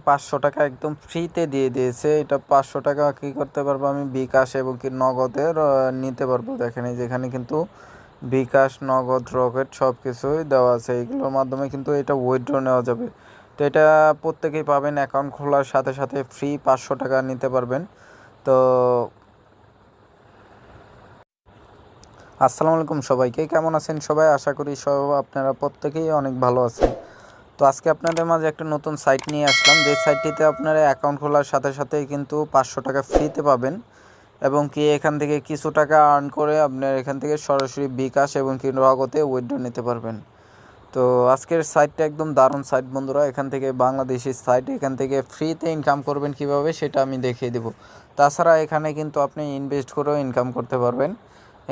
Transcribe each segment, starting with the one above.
500 টাকা একদম ফ্রিতে দিয়ে দিয়েছে। এটা 500 টাকা কী করতে পারবো আমি বিকাশ এবং কি নগদের নিতে পারবো। দেখেন এই যেখানে কিন্তু বিকাশ, নগদ, রকেট সব কিছুই দেওয়া আছে। এইগুলোর মাধ্যমে কিন্তু এটা উইথড্র নেওয়া যাবে। তো এটা প্রত্যেকেই পাবেন। অ্যাকাউন্ট খোলার সাথে সাথে ফ্রি 500 টাকা নিতে পারবেন। তো আসসালামু আলাইকুম সবাইকে, কেমন আছেন সবাই? আশা করি আপনারা প্রত্যেকেই অনেক ভালো আছেন। তো আজকে আপনাদের মাঝে একটা নতুন সাইট নিয়ে আসলাম, যে সাইটটিতে আপনারা অ্যাকাউন্ট খোলার সাথে সাথেই কিন্তু 500 টাকা ফ্রিতে পাবেন এবং কি এখান থেকে কিছু টাকা আর্ন করে আপনার এখান থেকে সরাসরি বিকাশ এবং কি নগদে উইথড্র নিতে পারবেন। তো আজকের সাইটটা একদম দারুণ সাইট বন্ধুরা। এখান থেকে বাংলাদেশি সাইট, এখান থেকে ফ্রিতে ইনকাম করবেন কিভাবে সেটা আমি দেখিয়ে দেবো। তাছাড়া এখানে কিন্তু আপনি ইনভেস্ট করেও ইনকাম করতে পারবেন।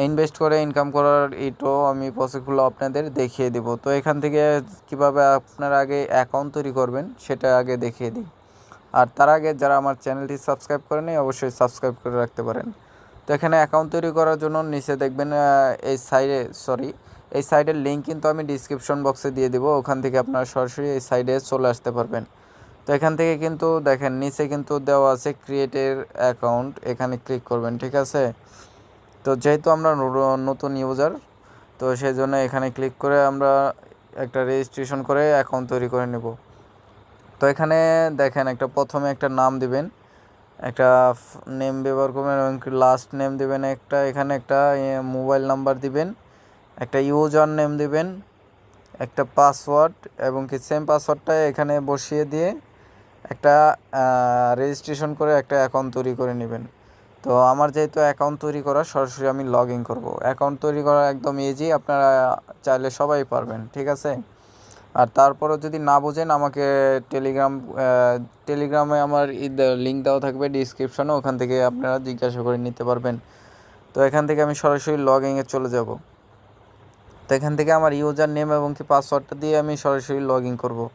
ইনভেস্ট করে ইনকাম করার এটাও আমি প্রসেসগুলো আপনাদের দেখিয়ে দেব। তো এখান থেকে কিভাবে আপনারা আগে অ্যাকাউন্ট তৈরি করবেন সেটা আগে দেখিয়ে দিই। আর তার আগে যারা আমার চ্যানেলটি সাবস্ক্রাইব করেনি অবশ্যই সাবস্ক্রাইব করে রাখতে পারেন। তো এখানে অ্যাকাউন্ট তৈরি করার জন্য নিচে দেখবেন এই সাইডের লিঙ্ক কিন্তু আমি ডিসক্রিপশন বক্সে দিয়ে দেবো। ওখান থেকে আপনারা সরাসরি এই সাইডে চলে আসতে পারবেন। তো এখান থেকে কিন্তু দেখেন নিচে কিন্তু দেওয়া আছে ক্রিয়েটের অ্যাকাউন্ট, এখানে ক্লিক করবেন, ঠিক আছে। তো যেহেতু আমরা নতুন ইউজার, তো সেই জন্য এখানে ক্লিক করে আমরা একটা রেজিস্ট্রেশন করে অ্যাকাউন্ট তৈরি করে নেব। তো এখানে দেখেন প্রথমে একটা নাম দিবেন, একটা নেম ব্যবহার করবেন এবং লাস্ট নেম দিবেন এখানে একটা মোবাইল নাম্বার দিবেন, একটা ইউজার নেম দিবেন, একটা পাসওয়ার্ড এবং কি সেম পাসওয়ার্ডটা এখানে বসিয়ে দিয়ে একটা রেজিস্ট্রেশন করে একটা অ্যাকাউন্ট তৈরি করে নেবেন। তো আমার যেহেতু অ্যাকাউন্ট তৈরি করা, সরাসরি আমি লগ ইন করবো। অ্যাকাউন্ট তৈরি করা একদম ইজি, আপনারা চাইলে সবাই পারবেন, ঠিক আছে। আর তারপরও যদি না বোঝেন আমাকে টেলিগ্রামে আমার লিঙ্ক দেওয়া থাকবে ডিসক্রিপশনে, ওখান থেকে আপনারা জিজ্ঞাসা করে নিতে পারবেন। তো এখান থেকে আমি সরাসরি লগ ইনে চলে যাব। তো এখান থেকে আমার ইউজার নেম এবং কি পাসওয়ার্ডটা দিয়ে আমি সরাসরি লগ ইন করবো।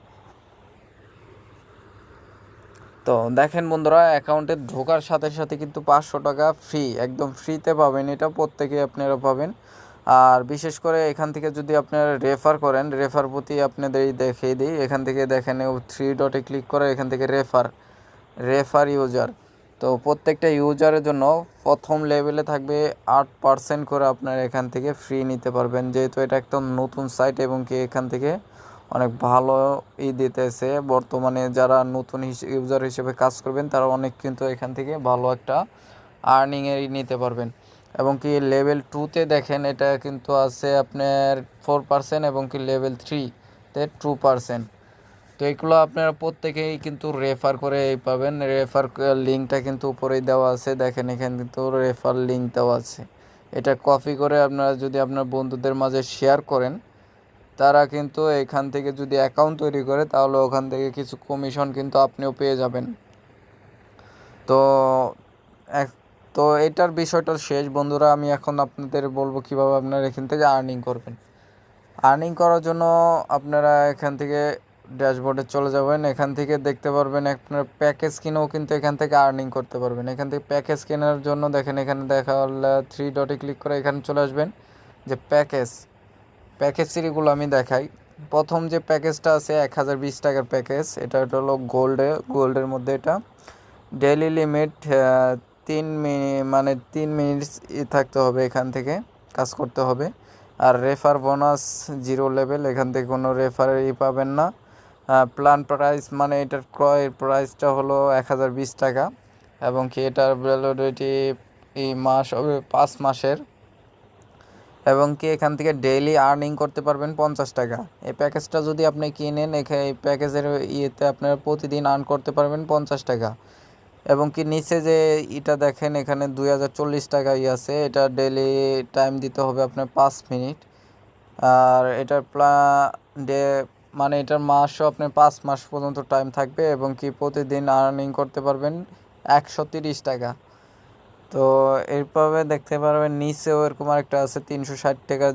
তো দেখেন বন্ধুরা, অ্যাকাউন্টে ঢোকার সাথে সাথে কিন্তু 500 টাকা ফ্রি, একদম ফ্রিতে পাবেন। এটা প্রত্যেকেই আপনারা পাবেন। আর বিশেষ করে এখান থেকে যদি আপনারা রেফার করেন, রেফার প্রতি আপনাদের দেখিয়ে দিই। এখান থেকে দেখেন 3 ডটে ক্লিক করে এখান থেকে রেফার ইউজার। তো প্রত্যেকটা ইউজারের জন্য প্রথম লেভেলে থাকবে 8% করে আপনারা এখান থেকে ফ্রি নিতে পারবেন। যেহেতু এটা একদম নতুন সাইট এবং কি এখান থেকে অনেক ভালো দিতেছে। বর্তমানে যারা নতুন ইউজার হিসেবে কাজ করবেন তারা অনেক কিন্তু এখান থেকে ভালো একটা আর্নিংয়েরই নিতে পারবেন। এবং কি লেভেল 2তে দেখেন এটা কিন্তু আছে আপনার 4% এবং কি লেভেল 3তে 2%। তো এগুলো আপনারা প্রত্যেকেই কিন্তু রেফার করে পাবেন। রেফার লিঙ্কটা কিন্তু উপরেই দেওয়া আছে, দেখেন এখানে কিন্তু রেফার লিঙ্ক দেওয়া আছে। এটা কপি করে আপনারা যদি আপনার বন্ধুদের মাঝে শেয়ার করেন, তারা কিন্তু এখান থেকে যদি অ্যাকাউন্ট তৈরি করে তাহলে ওখান থেকে কিছু কমিশন কিন্তু আপনিও পেয়ে যাবেন। তো তো এটার বিষয়টা শেষ বন্ধুরা। আমি এখন আপনাদের বলবো কিভাবে আপনারা এখান থেকে আর্নিং করবেন। আর্নিং করার জন্য আপনারা এখান থেকে ড্যাশবোর্ডে চলে যাবেন। এখান থেকে দেখতে পারবেন আপনার প্যাকেজ কিনেও কিন্তু এখান থেকে আর্নিং করতে পারবেন। এখান থেকে প্যাকেজ কেনার জন্য দেখেন এখানে দেখা হলে 3 ডটে ক্লিক করে এখানে চলে আসবেন। যে প্যাকেজ সিরিগুলো আমি দেখাই। প্রথম যে প্যাকেজটা আছে 1020 টাকার প্যাকেজ, এটা হলো গোল্ডের মধ্যে। এটা ডেইলি লিমিট 3 মিনিট থাকতে হবে, এখান থেকে কাজ করতে হবে। আর রেফার বোনাস 0 লেভেল, এখান থেকে কোনো রেফারই পাবেন না। প্ল্যান প্রাইস এটার ক্রয়ের প্রাইসটা হলো 1020 টাকা এবং কি এটার ভ্যালিডিটি এই মাস হবে 5 মাসের। এবং কি এখান থেকে ডেইলি আর্নিং করতে পারবেন 50 টাকা। এই প্যাকেজটা যদি আপনি কিনেন, এই প্যাকেজের ইয়েতে আপনারা প্রতিদিন আর্ন করতে পারবেন 50 টাকা। এবং কি নিচে যে এটা দেখেন এখানে 2040 টাকা আছে, এটা ডেইলি টাইম দিতে হবে আপনার 5 মিনিট। আর এটার এটার মাসও আপনার 5 মাস পর্যন্ত টাইম থাকবে এবং কি প্রতিদিন আর্নিং করতে পারবেন 130 টাকা। তো এইভাবে দেখতে পারবেন নিচেও এরকম একটা আছে 360 টাকা,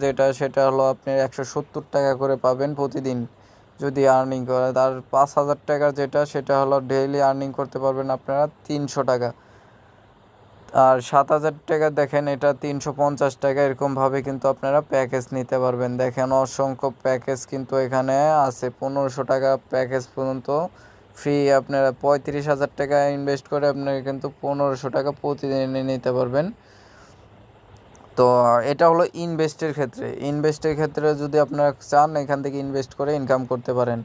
সেটা হলো আপনি 170 টাকা করে পাবেন প্রতিদিন যদি আর্নিং করে। আর 5000 টাকা সেটা হলো ডেইলি আর্নিং করতে পারবেন আপনারা 300 টাকা। আর 7000 টাকা দেখেন এটা 350 টাকা। এরকমভাবে কিন্তু আপনারা প্যাকেজ নিতে পারবেন। দেখেন অসংখ্য প্যাকেজ কিন্তু এখানে আছে। 1500 টাকা প্যাকেজ পর্যন্ত ফ্রি আপনারা 35,000 টাকা ইনভেস্ট করে আপনারা কিন্তু 1500 টাকা প্রতিদিনে নিতে পারবেন। তো এটা হলো ইনভেস্টের ক্ষেত্রে যদি আপনারা চান এখান থেকে ইনভেস্ট করে ইনকাম করতে পারেন।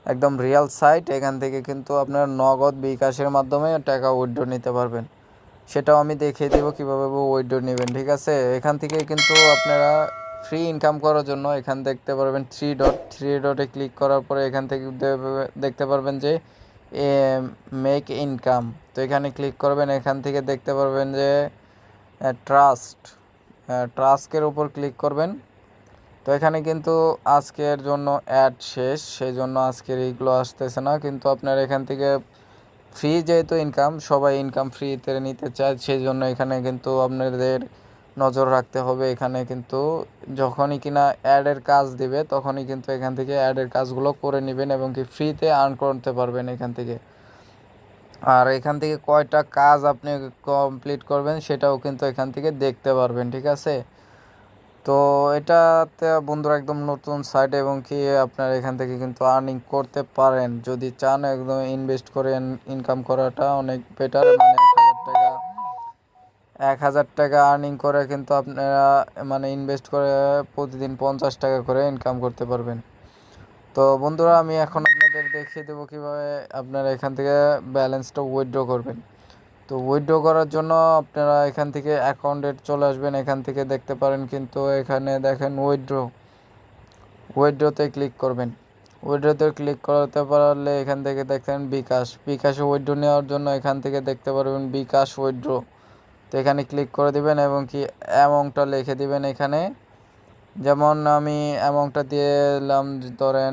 একদম রিয়েল সাইট, এখান থেকে কিন্তু আপনারা নগদ বিকাশের মাধ্যমে টাকা উইথড্র নিতে পারবেন। সেটাও আমি দেখিয়ে দেবো কীভাবে উইথড্র নেবেন, ঠিক আছে। এখান থেকে কিন্তু আপনারা ফ্রি ইনকাম করার জন্য এখান দেখতে পারবেন থ্রি ডটে ক্লিক করার পরে এখান থেকে দেখতে পারবেন যে মেক ইনকাম। তো এখানে ক্লিক করবেন, এখান থেকে দেখতে পারবেন যে ট্রাস্কের উপর ক্লিক করবেন। তো এখানে কিন্তু আজকের জন্য অ্যাড শেষ, সেই জন্য আজকের এইগুলো আসতেছে না, কিন্তু আপনার এখান থেকে ফ্রি যেহেতু ইনকাম, সবাই ইনকাম ফ্রিতে নিতে চায়, সেই জন্য এখানে কিন্তু আপনাদের নজর রাখতে হবে। এখানে কিন্তু যখনই কিনা অ্যাডের কাজ দিবে তখনই কিন্তু এখান থেকে অ্যাডের কাজগুলো করে নেবেন এবং কি ফ্রিতে আর্ন করতে পারবেন এখান থেকে। আর এখান থেকে কয়টা কাজ আপনি কমপ্লিট করবেন সেটাও কিন্তু এখান থেকে দেখতে পারবেন, ঠিক আছে। তো এটাতে বন্ধুরা একদম নতুন সাইট এবং কি আপনার এখান থেকে কিন্তু আর্নিং করতে পারেন যদি চান। একদম ইনভেস্ট করে ইনকাম করাটা অনেক বেটার। মানে 1,000 টাকা আর্নিং করে কিন্তু আপনারা মানে ইনভেস্ট করে প্রতিদিন 50 টাকা করে ইনকাম করতে পারবেন। তো বন্ধুরা আমি এখন আপনাদের দেখিয়ে দেবো কীভাবে আপনারা এখান থেকে ব্যালেন্সটা উইথড্র করবেন। তো উইথড্র করার জন্য আপনারা এখান থেকে অ্যাকাউন্টে চলে আসবেন। এখান থেকে দেখতে পারেন কিন্তু এখানে দেখেন উইথড্রোতে ক্লিক করবেন। উইথড্রোতে ক্লিক করতে পারলে এখান থেকে দেখেন বিকাশে উইথড্রো নেওয়ার জন্য এখান থেকে দেখতে পারবেন বিকাশ উইথড্রো। তো এখানে ক্লিক করে দিবেন এবং কি অ্যামাউন্টটা লিখে দিবেন এখানে। যেমন আমি অ্যামাউন্টটা দিয়ে দিলাম ধরেন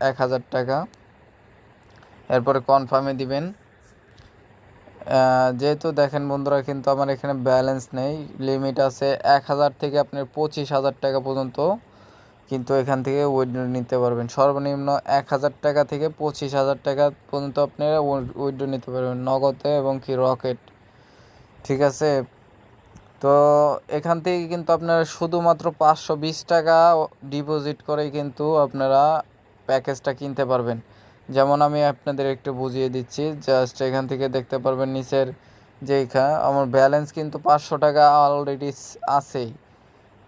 1,000 টাকা, এরপরে কনফার্মে দিবেন। যেহেতু দেখেন বন্ধুরা কিন্তু আমার এখানে ব্যালেন্স নেই, লিমিট আছে 1,000 থেকে আপনার 25,000 টাকা পর্যন্ত কিন্তু এখান থেকে উইথড্র নিতে পারবেন। সর্বনিম্ন 1,000 টাকা থেকে 25,000 টাকা পর্যন্ত আপনারা উইথড্র নিতে পারবেন নগদে এবং কি রকেট, ঠিক আছে। তো এখান থেকে কিন্তু আপনারা শুধুমাত্র 520 টাকা ডিপোজিট করেই কিন্তু আপনারা প্যাকেজটা কিনতে পারবেন। যেমন আমি আপনাদের একটু বুঝিয়ে দিচ্ছি, জাস্ট এখান থেকে দেখতে পারবেন নিচের যে আমার ব্যালেন্স কিন্তু 500 টাকা অলরেডি আছেই,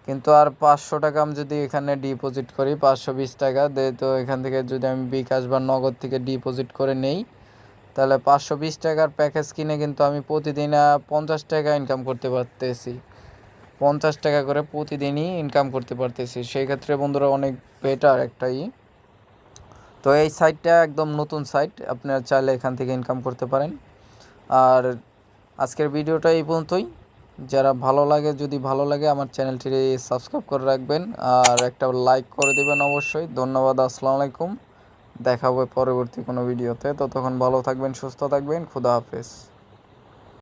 কিন্তু আর 500 টাকা আমি যদি এখানে ডিপোজিট করি 520 টাকা তো এখান থেকে যদি আমি বিকাশ বা নগদ থেকে ডিপোজিট করে নেই তাহলে 520 টাকার প্যাকেজ কিনে কিন্তু আমি প্রতিদিন 50 টাকা ইনকাম করতে পারতেছি। 50 টাকা করে প্রতিদিনই ইনকাম করতে পারতেছি। সেই ক্ষেত্রে বন্ধুরা অনেক বেটার একটাই। তো এই সাইটটা একদম নতুন সাইট, আপনারা চাইলে এখান থেকে ইনকাম করতে পারেন। আর আজকের ভিডিওটা এই পর্যন্তই। যদি ভালো লাগে আমার চ্যানেলটি সাবস্ক্রাইব করে রাখবেন আর একটা লাইক করে দেবেন অবশ্যই। ধন্যবাদ, আসসালামু আলাইকুম। দেখা হবে পরবর্তী কোনো ভিডিওতে। ততক্ষণ ভালো থাকবেন, সুস্থ থাকবেন, খুদা হাফেজ।